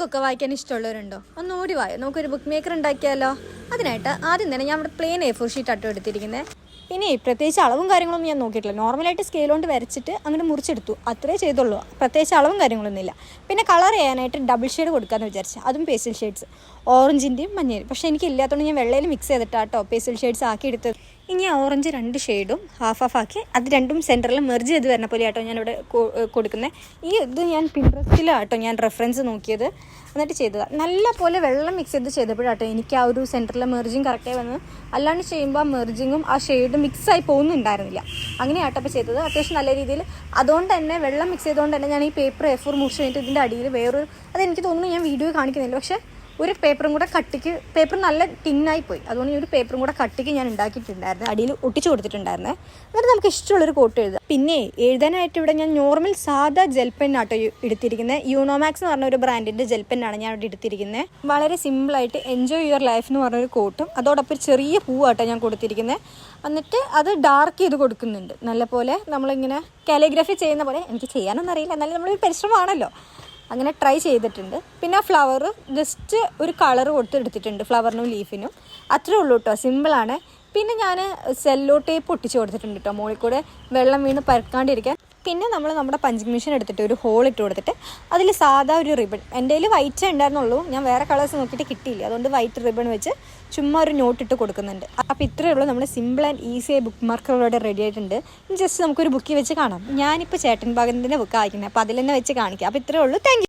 ബുക്കൊക്കെ വായിക്കാൻ ഇഷ്ടമുള്ളവരുണ്ടോ? ഒന്ന് ഓടി വായോ, നമുക്കൊരു ബുക്ക് മേക്കർ ഉണ്ടാക്കിയാലോ? അതിനായിട്ട് ആദ്യം തന്നെ ഞാൻ ഇവിടെ പ്ലെയിൻ A4 ഷീറ്റ് ആട്ടോ എടുത്തിരിക്കുന്നത്. പിന്നെ പ്രത്യേകിച്ച് അളവും കാര്യങ്ങളൊന്നും ഞാൻ നോക്കിയിട്ടില്ല. നോർമലായിട്ട് സ്കെയിൽ കൊണ്ട് വരച്ചിട്ട് അങ്ങോട്ട് മുറിച്ചെടുത്തു, അത്രേ ചെയ്തുള്ളൂ. പ്രത്യേകിച്ച് അളവും കാര്യങ്ങളൊന്നുമില്ല. പിന്നെ കളർ ചെയ്യാനായിട്ട് ഡബിൾ ഷെയ്ഡ് കൊടുക്കാമെന്ന് വിചാരിച്ചു, അതും പേസ്റ്റൽ ഷെയ്ഡ്സ്, ഓറഞ്ചിൻ്റെയും മഞ്ഞയും. പക്ഷേ എനിക്ക് ഇല്ലാത്തതുകൊണ്ട് ഞാൻ വെള്ളയിൽ മിക്സ് ചെയ്തിട്ടാട്ടോ പേസ്റ്റൽ ഷെയ്ഡ്സ് ആക്കി എടുത്തത്. ഇനി ആ ഓറഞ്ച് 2 ഷെയ്ഡും ഹാഫ് ആക്കി അത് രണ്ടും സെൻറ്ററിൽ മെർജ് ചെയ്ത് വരുന്ന പോലെ ആട്ടോ ഞാനിവിടെ കൊടുക്കുന്നത്. ഇത് ഞാൻ പിൻട്രസ്റ്റിലാട്ടോ ഞാൻ റെഫറൻസ് നോക്കിയത്, എന്നിട്ട് ചെയ്തതാണ്. നല്ല പോലെ വെള്ളം മിക്സ് ചെയ്ത് ചെയ്തപ്പോഴാട്ടോ എനിക്ക് ആ ഒരു സെൻറ്ററിലെ മെർജിങ് കറക്റ്റായി വന്നത്. അല്ലാണ്ട് ചെയ്യുമ്പോൾ ആ മെർജിങ്ങും ആ ഷെയ്ഡും മിക്സായി പോകുന്നുണ്ടായിരുന്നില്ല. അങ്ങനെയാട്ടോ അപ്പോൾ ചെയ്തത് അത്യാവശ്യം നല്ല രീതിയിൽ. അതുകൊണ്ട് തന്നെ വെള്ളം മിക്സ് ചെയ്തുകൊണ്ട് തന്നെ ഞാൻ ഈ പേപ്പർ A4 മുറിച്ച് കഴിഞ്ഞിട്ട് ഇതിൻ്റെ അടിയിൽ വേറൊരു, അതെനിക്ക് തോന്നുന്നു ഞാൻ വീഡിയോ കാണിക്കുന്നില്ല, പക്ഷേ ഒരു പേപ്പറും കൂടെ കട്ടിക്ക്, പേപ്പർ നല്ല ടിന്നായി പോയി, അതുകൊണ്ട് ഈ ഒരു പേപ്പറും കൂടെ കട്ടിക്ക് ഞാൻ ഉണ്ടാക്കിയിട്ടുണ്ടായിരുന്നു, അടിയിൽ ഒട്ടിച്ച് കൊടുത്തിട്ടുണ്ടായിരുന്നേ. എന്നിട്ട് നമുക്ക് ഇഷ്ടമുള്ളൊരു കോട്ട് എഴുതാം. പിന്നെ എഴുതാനായിട്ട് ഇവിടെ ഞാൻ നോർമൽ സാധാ ജെൽ പെന്നാട്ടോ എടുത്തിരിക്കുന്നത്. യൂണോമാക്സ് എന്ന് പറഞ്ഞ ഒരു ബ്രാൻഡിൻ്റെ ജെൽ പെന്നാണ് ഞാൻ ഇവിടെ എടുത്തിരിക്കുന്നത്. വളരെ സിമ്പിളായിട്ട് എൻജോയ് യുവർ ലൈഫ് എന്ന് പറഞ്ഞൊരു കോട്ടും അതോടൊപ്പം ഒരു ചെറിയ പൂവാട്ടോ ഞാൻ കൊടുത്തിരിക്കുന്നത്. എന്നിട്ട് അത് ഡാർക്ക് ചെയ്ത് കൊടുക്കുന്നുണ്ട് നല്ലപോലെ. നമ്മളിങ്ങനെ കാലിഗ്രഫി ചെയ്യുന്ന പോലെ, എനിക്ക് ചെയ്യാനൊന്നും അറിയില്ല, എന്നാലും നമ്മളൊരു പരിശ്രമമാണല്ലോ, അങ്ങനെ ട്രൈ ചെയ്തിട്ടുണ്ട്. പിന്നെ ആ ഫ്ലവർ ജസ്റ്റ് ഒരു കളർ കൊടുത്തെടുത്തിട്ടുണ്ട്, ഫ്ലവറിനും ലീഫിനും. അത്രേ ഉള്ളൂ കേട്ടോ, സിമ്പിളാണ്. പിന്നെ ഞാൻ സെല്ലോ ടേപ്പ് ഒട്ടിച്ച് കൊടുത്തിട്ടുണ്ട് കേട്ടോ, മുകളിൽ കൂടെ വെള്ളം വീണ് പരക്കാണ്ടിരിക്കാൻ. പിന്നെ നമ്മൾ നമ്മുടെ പഞ്ചിങ് മെഷീൻ എടുത്തിട്ട് ഒരു ഹോൾ ഇട്ട് കൊടുത്തിട്ട് അതിൽ സാധാ ഒരു റിബൺ, എൻ്റെ കയ്യിൽ വൈറ്റ് ഉണ്ടായിരുന്നുള്ളൂ, ഞാൻ വേറെ കളേഴ്സ് നോക്കിയിട്ട് കിട്ടിയില്ല, അതുകൊണ്ട് വൈറ്റ് റിബൺ വെച്ച് ചുമ്മാ ഒരു നോട്ട് ഇട്ട് കൊടുക്കുന്നുണ്ട്. അപ്പോൾ ഇത്രയേ ഉള്ളൂ, നമ്മുടെ സിമ്പിൾ ആൻഡ് ഈസി ആയി ബുക്ക് മാർക്കറിലൂടെ റെഡി ആയിട്ടുണ്ട്. ജസ്റ്റ് നമുക്കൊരു ബുക്കിൽ വെച്ച് കാണാം. ഞാനിപ്പോൾ ചേട്ടൻ ഭഗവതിൻ്റെ ബുക്ക് വായിക്കുന്നത്, അപ്പോൾ അതിൽ തന്നെ വെച്ച് കാണിക്കാം. അപ്പോൾ ഇത്രയേ ഉള്ളൂ. Thank you.